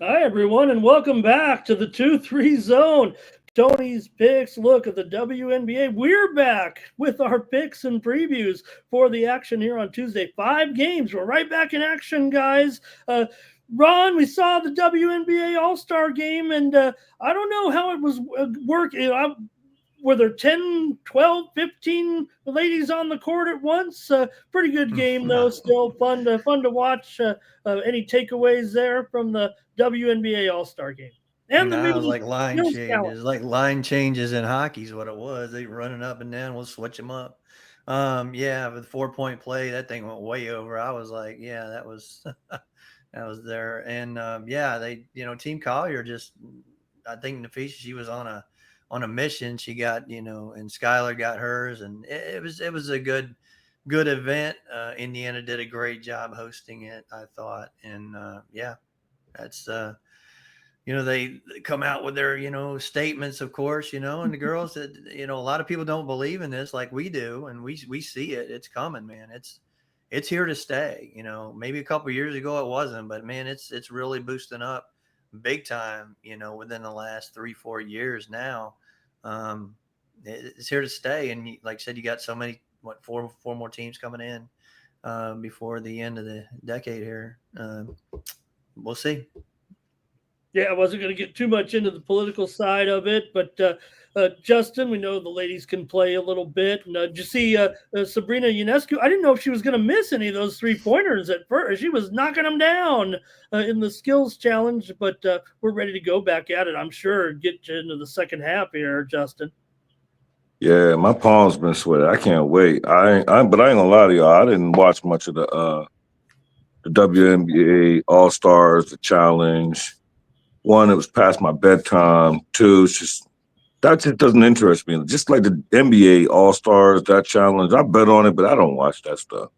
Hi, everyone, and welcome back to the 2-3 zone. Tony's picks look at the WNBA. We're back with our picks and previews for the action here on Tuesday. 5 games. We're right back in action, guys. Ron, we saw the WNBA All Star game, and I don't know how it was working. Were there 10, 12, 15 ladies on the court at once? Pretty good game though. Still fun to watch. Any takeaways there from the WNBA All Star game and the No, it was mini like line skills challenge? changes, like line changes in hockey is what it was. They running up and down. We'll switch them up. Yeah, with 4 point play, that thing went way over. I was like, yeah, that was that was there. And yeah, Team Collier just, I think Nafisha, she was on a mission. She got, and Skylar got hers, and it was a good event. Indiana did a great job hosting it, I thought, and yeah, that's they come out with their statements, of course, and the girls that a lot of people don't believe in this like we do, and we see it. It's coming, man. It's here to stay. Maybe a couple of years ago it wasn't, but man, it's really boosting up big time. Within the last 3-4 years now, um, it's here to stay. And like I said, you got so many, what, four more teams coming in before the end of the decade here. We'll see. Yeah, I wasn't going to get too much into the political side of it, but Justin, we know the ladies can play a little bit. And did you see Sabrina Ionescu? I didn't know if she was going to miss any of those 3 pointers at first. She was knocking them down in the skills challenge, but we're ready to go back at it. I'm sure get you into the second half here, Justin. Yeah, my palms been sweating. I can't wait. But I ain't gonna lie to y'all. I didn't watch much of the WNBA All Stars, the challenge. One, it was past my bedtime. Two, it's just that just doesn't interest me. Just like the NBA All Stars, that challenge, I bet on it, but I don't watch that stuff.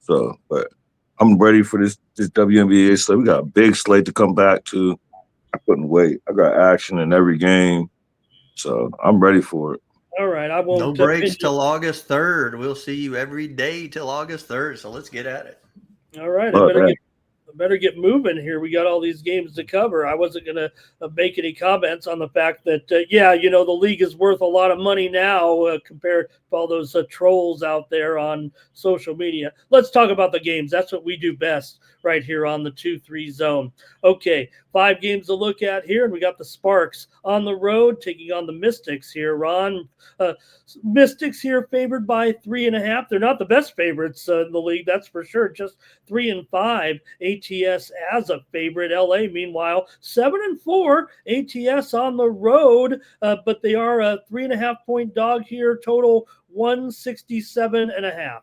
So, but I'm ready for this WNBA slate. We got a big slate to come back to. I couldn't wait. I got action in every game, so I'm ready for it. All right, I No won't pin breaks you. till August 3rd. We'll see you every day till August 3rd. So let's get at it. All right, But hey, I better get moving here. We got all these games to cover. I wasn't going to make any comments on the fact that, yeah, the league is worth a lot of money now compared to all those trolls out there on social media. Let's talk about the games. That's what we do best right here on the 2-3 zone. Okay, 5 games to look at here, and we got the Sparks on the road taking on the Mystics here, Ron. Uh, Mystics here favored by 3.5. They're not the best favorites in the league, that's for sure. Just 3-5. ATS as a favorite. LA, meanwhile, 7-4. ATS on the road, but they are a 3.5 point dog here. Total 167.5.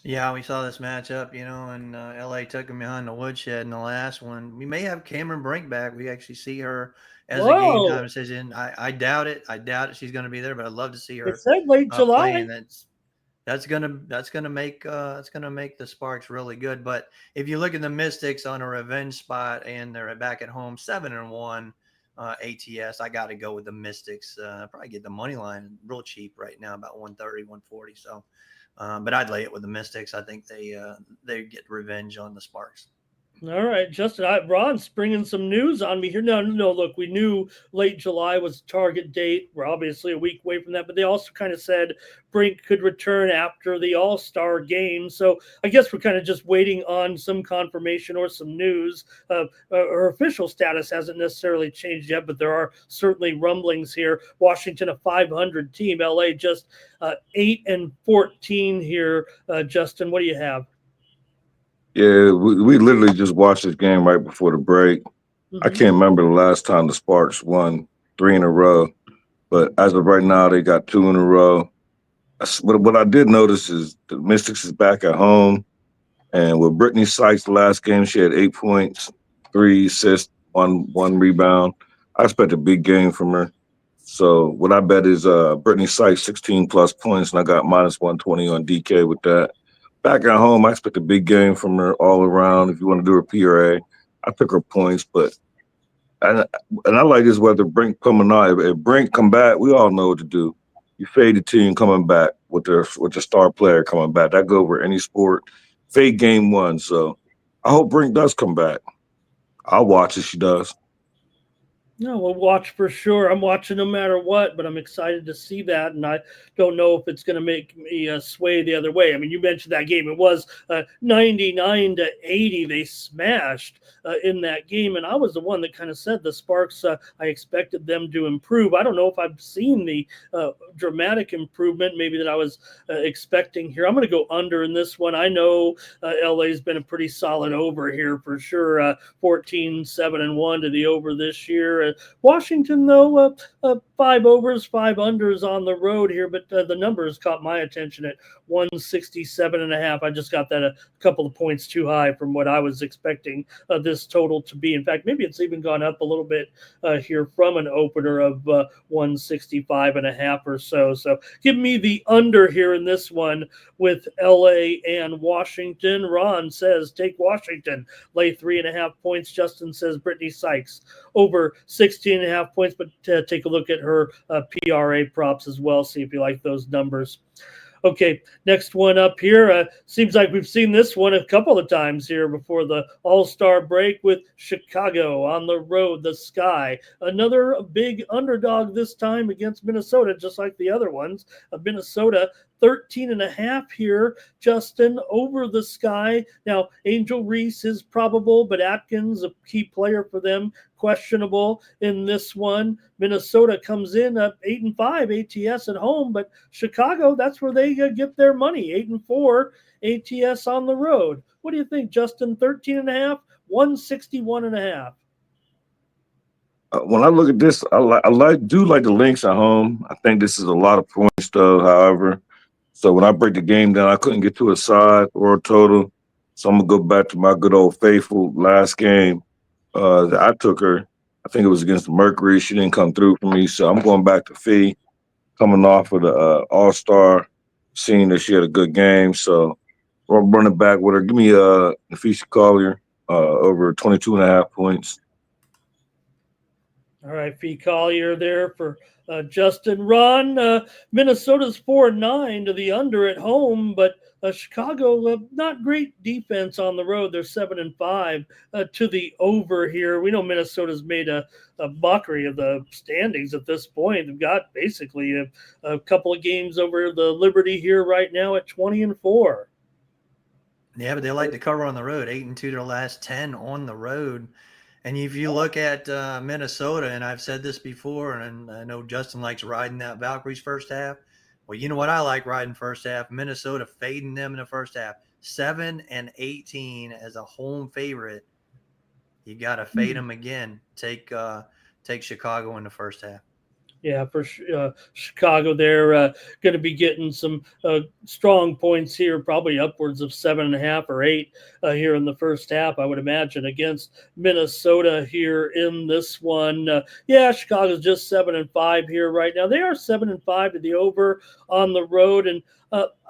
Yeah, we saw this matchup, and LA took him behind the woodshed in the last one. We may have Cameron Brink back. We actually see her as a game Whoa! time decision. I doubt it. I doubt it she's going to be there, but I'd love to see It her said late playing. July. That's gonna make the Sparks really good. But if you look at the Mystics on a revenge spot and they're back at home, 7-1 ATS, I got to go with the Mystics. Probably get the money line real cheap right now, about 130, 140. So, but I'd lay it with the Mystics. I think they get revenge on the Sparks. All right, Justin. Ron's bringing some news on me here. No, no, look, we knew late July was target date. We're obviously a week away from that, but they also kind of said Brink could return after the All Star game. So I guess we're kind of just waiting on some confirmation or some news. Her official status hasn't necessarily changed yet, but there are certainly rumblings here. Washington, a 500 team. LA just 8-14 here. Justin, what do you have? yeah, we literally just watched this game right before the break. I Mm-hmm. can't remember the last time the Sparks won three in a row, but as of right now, they got two in a row. What I did notice is the Mystics is back at home, and with Brittany Sykes, the last game she had 8 points, 3 assists, one rebound. I expect a big game from her. So what I bet is Brittany Sykes 16 plus points, and I got -120 on DK with that. Back at home, I expect a big game from her all around. If you want to do her PRA, I took her points, but and I like this weather. Brink coming out. If Brink come back, we all know what to do. You fade the team coming back with the star player coming back. That go over any sport. Fade game one. So I hope Brink does come back. I'll watch if she does. No, we'll watch for sure. I'm watching no matter what, but I'm excited to see that, and I don't know if it's going to make me sway the other way. I mean, you mentioned that game; it was 99-80. They smashed in that game, and I was the one that kind of said the Sparks. I expected them to improve. I don't know if I've seen the dramatic improvement, maybe that I was expecting here. I'm going to go under in this one. I know LA's been a pretty solid over here for sure. 14-7-1 to the over this year. Washington, though, 5 overs, 5 unders on the road here, but the numbers caught my attention at 167.5. I just got that a couple of points too high from what I was expecting this total to be. In fact, maybe it's even gone up a little bit here from an opener of 165.5 or so. So give me the under here in this one with LA and Washington. Ron says take Washington, lay 3.5 points. Justin says Brittany Sykes over 16.5 points, but take a look at her PRA props as well. See if you like those numbers. Okay, next one up here. Seems like we've seen this one a couple of times here before the All-Star break with Chicago on the road, the Sky. Another big underdog this time against Minnesota, just like the other ones. Minnesota 13.5 here, Justin, over the Sky. Now, Angel Reese is probable, but Atkins, a key player for them, questionable in this one. Minnesota comes in at 8-5 ATS at home, but Chicago, that's where they get their money. 8-4 ATS on the road. What do you think, Justin? 13.5, 161.5. When I look at this, do like the Lynx at home. I think this is a lot of points, though. However, so when I break the game down, I couldn't get to a side or a total. So I'm gonna go back to my good old faithful last game that I took her. I think it was against Mercury. She didn't come through for me, so I'm going back to Fee, coming off of the All Star, seeing that she had a good game. So I'm running back with her. Give me Nafisa Collier over 22.5 points. All right, Fee Collier there for Justin. Ron, Minnesota's 4-9 to the under at home, but Chicago, not great defense on the road. They're 7-5 to the over here. We know Minnesota's made a mockery of the standings at this point. They've got basically a couple of games over the Liberty here right now at 20-4. Yeah, but they like to cover on the road. 8-2 their last 10 on the road. And if you look at Minnesota, and I've said this before, and I know Justin likes riding that Valkyries first half. Well, you know what I like riding first half? Minnesota fading them in the first half. 7-18 as a home favorite. You got to fade them again. Take Chicago in the first half. Yeah, for Chicago, they're going to be getting some strong points here, probably upwards of 7.5 or 8 here in the first half, I would imagine, against Minnesota here in this one. Yeah, Chicago's just 7-5 here right now. They are 7-5 to the over on the road, and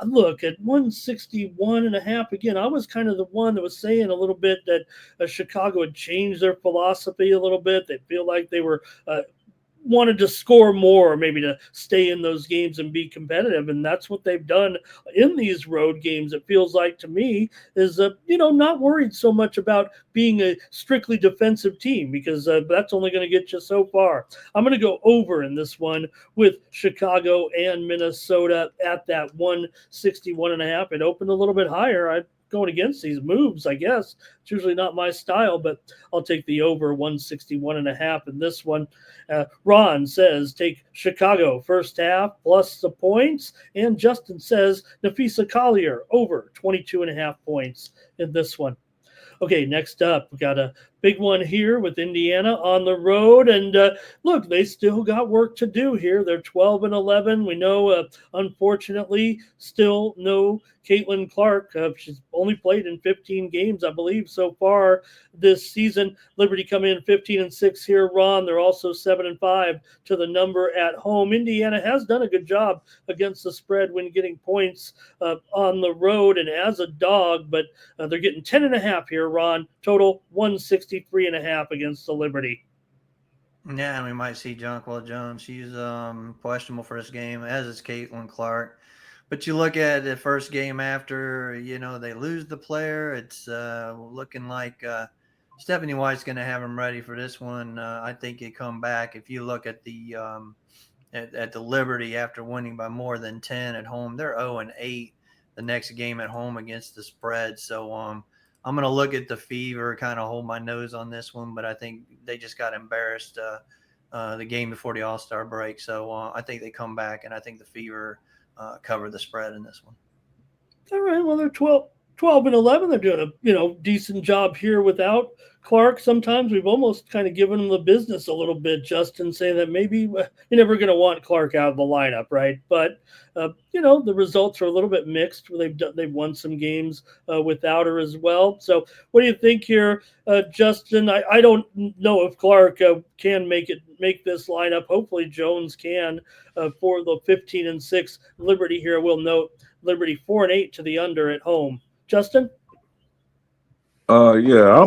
look at 161.5 again. I was kind of the one that was saying a little bit that Chicago had changed their philosophy a little bit. They feel like they were wanted to score more, maybe to stay in those games and be competitive, and that's what they've done in these road games. It feels like to me is not worried so much about being a strictly defensive team, because that's only going to get you so far. I'm going to go over in this one with Chicago and Minnesota at that 161.5. It opened a little bit higher. Going against these moves, I guess. It's usually not my style, but I'll take the over 161.5 in this one. Ron says take Chicago first half plus the points, and Justin says Nafisa Collier over 22.5 points in this one. Okay, next up, we got a big one here with Indiana on the road. And look, they still got work to do here. They're 12-11. We know, unfortunately, still no Caitlin Clark. She's only played in 15 games, I believe, so far this season. Liberty come in 15-6 here, Ron. They're also 7-5 to the number at home. Indiana has done a good job against the spread when getting points on the road and as a dog, but they're getting 10.5 here, Ron. Total 163.5 against the Liberty. Yeah, and we might see Jonquil Jones. She's questionable for this game, as is Caitlin Clark. But you look at the first game after, they lose the player. It's looking like Stephanie White's going to have them ready for this one. I think they come back. If you look at the at the Liberty after winning by more than 10 at home, they're 0-8 the next game at home against the spread. So I'm going to look at the Fever, kind of hold my nose on this one, but I think they just got embarrassed the game before the All-Star break. So I think they come back, and I think the Fever cover the spread in this one. All right. Well, they're 12 and 11. They're doing a decent job here without Clark. Sometimes we've almost kind of given them the business a little bit, Justin, saying that maybe you're never going to want Clark out of the lineup, right? But the results are a little bit mixed. They've won some games without her as well. So what do you think here, Justin? I don't know if Clark can make this lineup. Hopefully Jones can for the 15-6 Liberty here. We'll note Liberty 4-8 to the under at home. Justin? Yeah,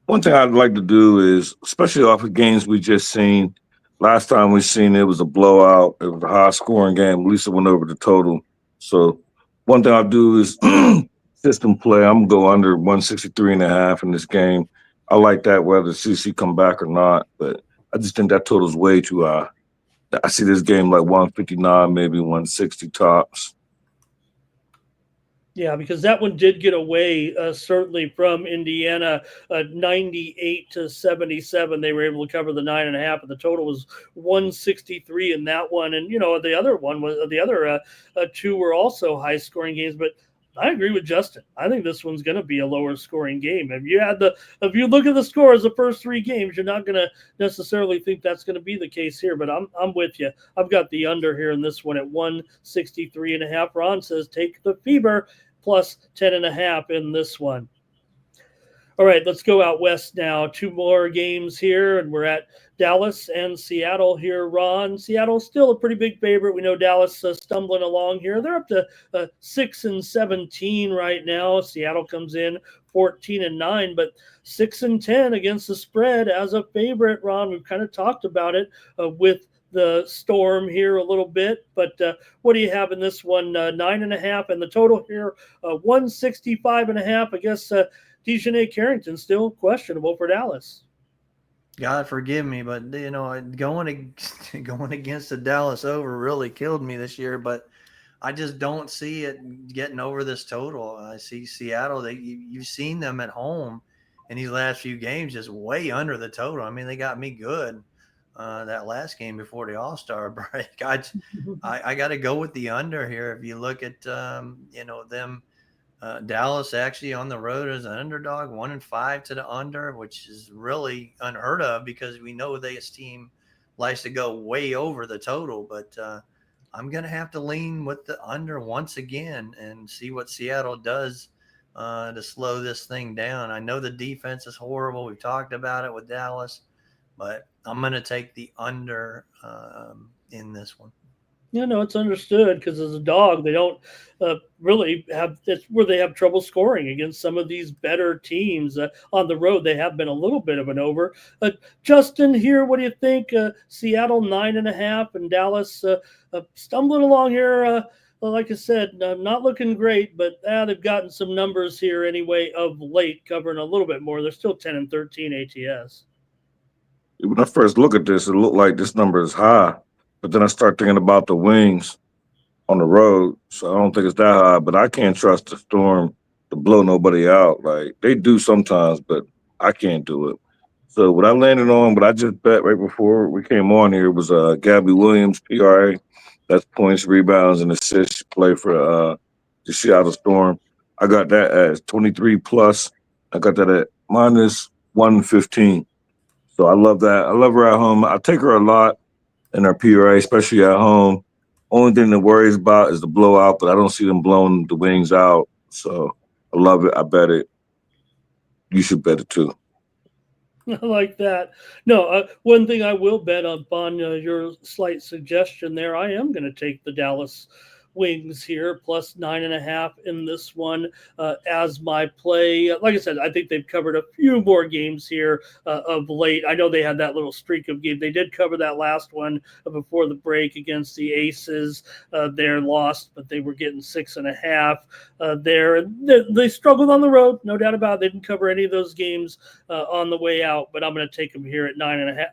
one thing I'd like to do is, especially off of games we just seen, last time we seen it was a blowout. It was a high scoring game. At least it went over the total. So one thing I'll do is system play. I'm going to go under 163.5 in this game. I like that whether CC come back or not, but I just think that total's way too high. I see this game like 159, maybe 160 tops. Yeah, because that one did get away certainly from Indiana, 98-77. They were able to cover the 9.5, and the total was 163 in that one. And the other one was the other two were also high scoring games, but I agree with Justin. I think this one's going to be a lower scoring game. If you look at the scores the first three games, you're not going to necessarily think that's going to be the case here. But I'm with you. I've got the under here in this one at 163.5. Ron says take the Fever plus 10.5 in this one. All right, let's go out west now. Two more games here, and we're at Dallas and Seattle here, Ron. Seattle's still a pretty big favorite. We know Dallas stumbling along here. They're up to 6-17 right now. Seattle comes in 14-9, but 6-10 against the spread as a favorite, Ron. We've kind of talked about it with the Storm here a little bit, but what do you have in this one? 9.5, and the total here 165.5. I guess Dejanay Carrington still questionable for Dallas. God forgive me, but going against the Dallas over really killed me this year. But I just don't see it getting over this total. I see Seattle. You've seen them at home in these last few games, just way under the total. I mean, they got me good that last game before the All-Star break. I got to go with the under here. If you look at them. Dallas actually on the road as an underdog, 1-5 to the under, which is really unheard of because we know this team likes to go way over the total. But I'm going to have to lean with the under once again and see what Seattle does to slow this thing down. I know the defense is horrible. We've talked about it with Dallas, but I'm going to take the under in this one. It's understood because as a dog, they don't really have. That's where they have trouble scoring against some of these better teams on the road. They have been a little bit of an over. Justin, here, what do you think? Seattle 9.5 and Dallas stumbling along here. Like I said, not looking great, but they've gotten some numbers here anyway of late, covering a little bit more. They're still 10-13 ATS. When I first look at this, it looked like this number is high. But then I start thinking about the Wings on the road, so I don't think it's that high. But I can't trust the Storm to blow nobody out. Like they do sometimes, but I can't do it. So what I landed on, what I just bet right before we came on here was Gabby Williams, PRA. That's points, rebounds, and assists play for the Seattle Storm. I got that as 23 plus. I got that at minus 115. So I love that. I love her at home. I take her a lot in our PRA, especially at home. Only thing that worries about is the blowout, but I don't see them blowing the Wings out. So I love it. I bet it. You should bet it too. I like that. No, one thing I will bet upon your slight suggestion there, I am going to take the Dallas Wings here, plus 9.5 in this one as my play. Like I said, I think they've covered a few more games here of late. I know they had that little streak of games. They did cover that last one before the break against the Aces. They're lost, but they were getting 6.5 there. They struggled on the road, no doubt about it. They didn't cover any of those games on the way out, but I'm going to take them here at 9.5.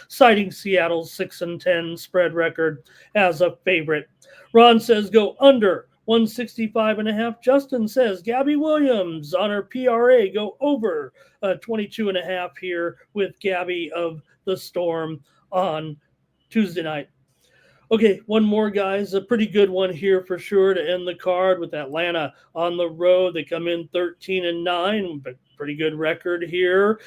Citing Seattle's 6-10 spread record as a favorite. Ron says go under 165.5. Justin says Gabby Williams on her PRA go over 22.5 here with Gabby of the Storm on Tuesday night. Okay, one more, guys. A pretty good one here for sure to end the card with Atlanta on the road. They come in 13-9, but pretty good record here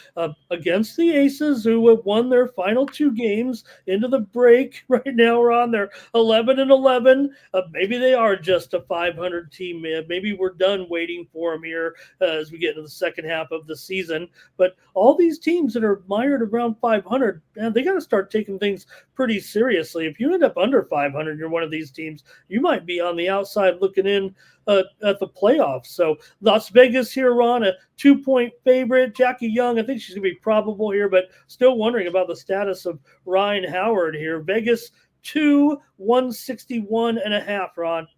against the Aces, who have won their final 2 games into the break. Right now, we're on their 11-11. Maybe they are just a 500 team. Maybe we're done waiting for them here as we get into the second half of the season. But all these teams that are mired around 500, man, they got to start taking things pretty seriously. If you end up under 500, you're one of these teams, you might be on the outside looking in at the playoffs. So Las Vegas here, Ron, a 2-point favorite. Jackie Young, I think she's going to be probable here, but still wondering about the status of Ryan Howard here. Vegas 2, 161.5, Ron.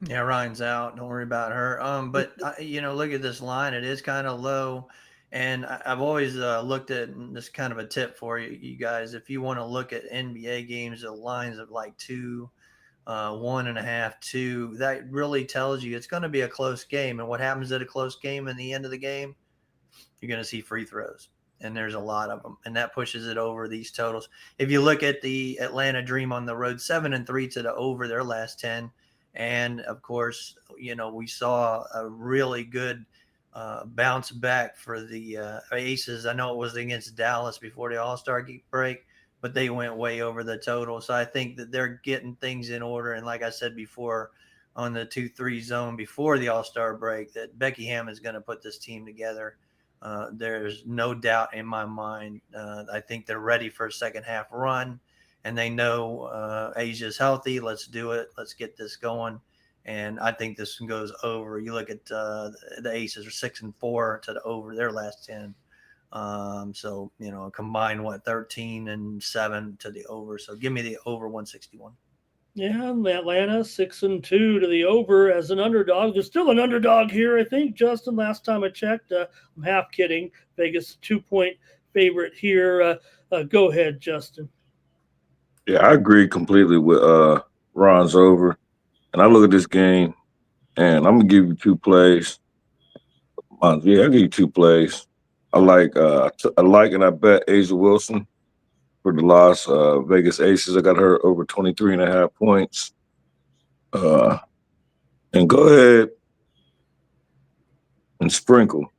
Yeah, Ryan's out. Don't worry about her. But look at this line. It is kind of low. And I've always looked at this kind of a tip for you guys. If you want to look at NBA games, the lines of like 2, 1.5, 2, that really tells you it's going to be a close game. And what happens at a close game in the end of the game? You're going to see free throws. And there's a lot of them. And that pushes it over these totals. If you look at the Atlanta Dream on the road, 7-3 to the over their last 10. And of course, we saw a really good bounce back for the Aces. I know it was against Dallas before the All-Star break, but they went way over the total. So I think that they're getting things in order. And like I said before, on the 2-3 zone before the All-Star break, that Becky Hammond is going to put this team together. There's no doubt in my mind. I think they're ready for a second half run, and they know Asia's healthy. Let's do it. Let's get this going. And I think this one goes over. You look at the Aces are 6-4 to the over their last 10. So, combined 13-7 to the over. So give me the over 161. Yeah, Atlanta 6-2 to the over as an underdog. There's still an underdog here, I think, Justin. Last time I checked, I'm half kidding. Vegas 2-point favorite here. Go ahead, Justin. Yeah, I agree completely with Ron's over. And I look at this game, and I'm gonna give you 2 plays. I'll give you 2 plays. I like and I bet Asia Wilson for the Las Vegas Aces. I got her over 23.5 points. And go ahead and sprinkle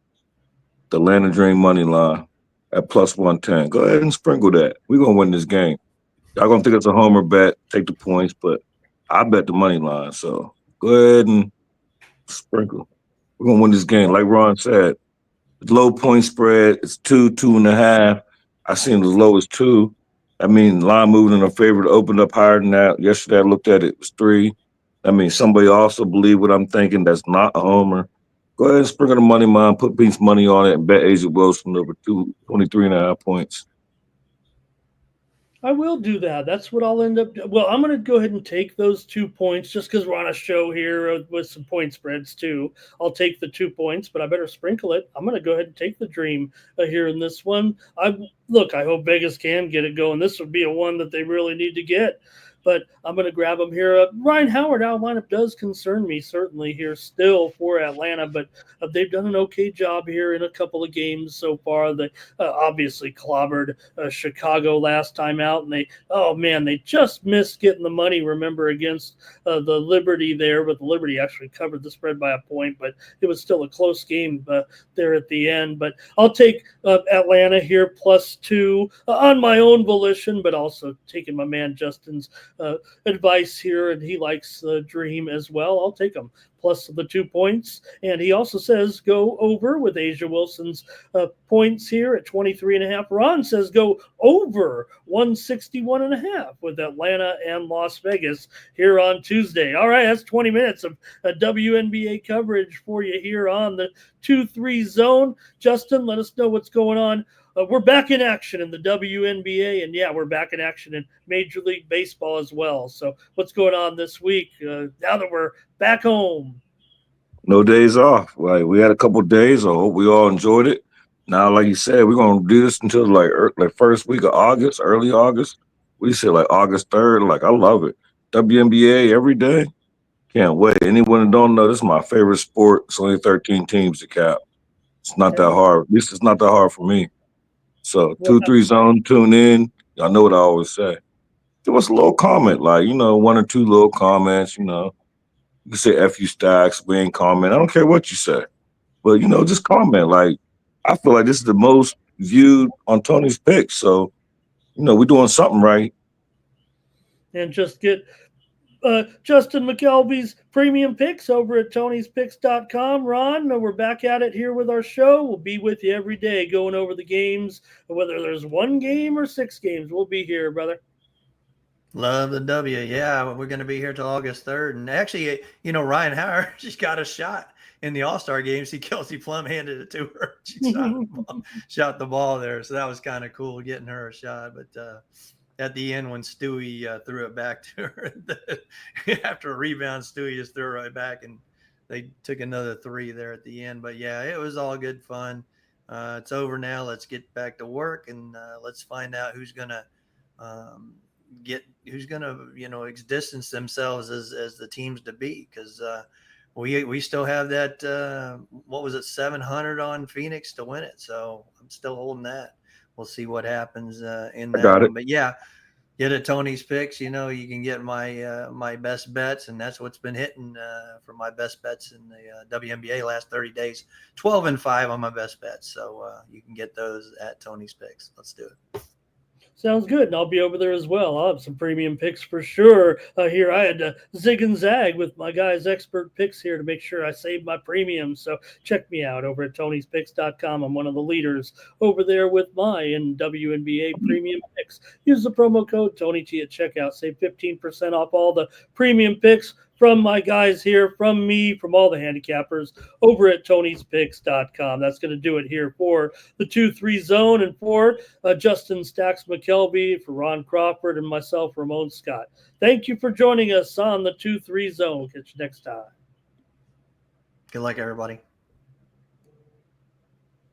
the Atlanta Dream money line at plus 110. Go ahead and sprinkle that. We're gonna win this game. Y'all gonna think it's a homer bet, take the points, but I bet the money line. So go ahead and sprinkle. We're gonna win this game. Like Ron said, low point spread. It's 2, 2.5. I seen as low as 2. I mean, line moving in our favor to open up higher than that. Yesterday I looked at it, it was 3. I mean, somebody also believe what I'm thinking. That's not a homer. Go ahead and sprinkle the money line, put Pink's money on it, and bet Asia Wilson over 23.5 points. I will do that. That's what I'll end up doing. Well, I'm going to go ahead and take those 2 points just because we're on a show here with some point spreads too. I'll take the 2 points, but I better sprinkle it. I'm going to go ahead and take the Dream here in this one. I hope Vegas can get it going. This would be a one that they really need to get. But I'm going to grab them here. Ryan Howard out lineup does concern me certainly here still for Atlanta, but they've done an okay job here in a couple of games so far. They obviously clobbered Chicago last time out, and they just missed getting the money, remember, against the Liberty there, but the Liberty actually covered the spread by a point, but it was still a close game there at the end. But I'll take Atlanta here plus 2 on my own volition, but also taking my man Justin's advice here, and he likes the Dream as well. I'll take them plus the 2 points. And he also says go over with Asia Wilson's points here at 23.5. Ron says go over 161.5 with Atlanta and Las Vegas here on Tuesday. All right, that's 20 minutes of WNBA coverage for you here on the 2-3 zone. Justin, let us know what's going on. We're back in action in the WNBA, and yeah, we're back in action in Major League Baseball as well. So what's going on this week now that we're back home? No days off. Like we had a couple of days. I hope we all enjoyed it. Now, like you said, we're gonna do this until like first week of August, early August. We said like August 3rd. Like I love it. WNBA every day. Can't wait. Anyone that don't know, this is my favorite sport. It's only 13 teams to cap. It's not that hard. At least it's not that hard for me. So 2-3 zone, tune in. Y'all know what I always say. Give us a little comment, like, 1 or 2 little comments, You can say F you stacks, we ain't comment. I don't care what you say. But, just comment. Like, I feel like this is the most viewed on Tony's picks. So, we're doing something right. And just get Justin McCelvy's premium picks over at Tony'sPicks.com. Ron, we're back at it here with our show. We'll be with you every day going over the games, whether there's 1 game or 6 games. We'll be here, brother. Love the W. Yeah, we're going to be here till August 3rd. And actually, Ryan Howard just got a shot in the All-Star game. See, Kelsey Plum handed it to her. She shot the ball there. So that was kind of cool getting her a shot. But at the end, when Stewie threw it back to her, after a rebound, Stewie just threw it right back. And they took another 3 there at the end. But, yeah, it was all good fun. It's over now. Let's get back to work. And let's find out who's going to distance themselves as the teams to beat, because we still have that 700 on Phoenix to win it, so I'm still holding that. We'll see what happens in that one. But yeah, get at Tony's Picks. You can get my best bets, and that's what's been hitting for my best bets in the WNBA last 30 days. 12-5 on my best bets, so you can get those at Tony's Picks. Let's do it. Sounds good, and I'll be over there as well. I'll have some premium picks for sure. Here I had to zig and zag with my guys' expert picks here to make sure I save my premium. So check me out over at Tony'sPicks.com. I'm one of the leaders over there with my WNBA premium picks. Use the promo code TonyT at checkout. Save 15% off all the premium picks from my guys here, from me, from all the handicappers over at Tony'sPicks.com. That's going to do it here for the 2-3 zone, and for Justin Stacks McCelvy, for Ron Crawford, and myself, Ramon Scott. Thank you for joining us on the 2-3 zone. Catch you next time. Good luck, everybody.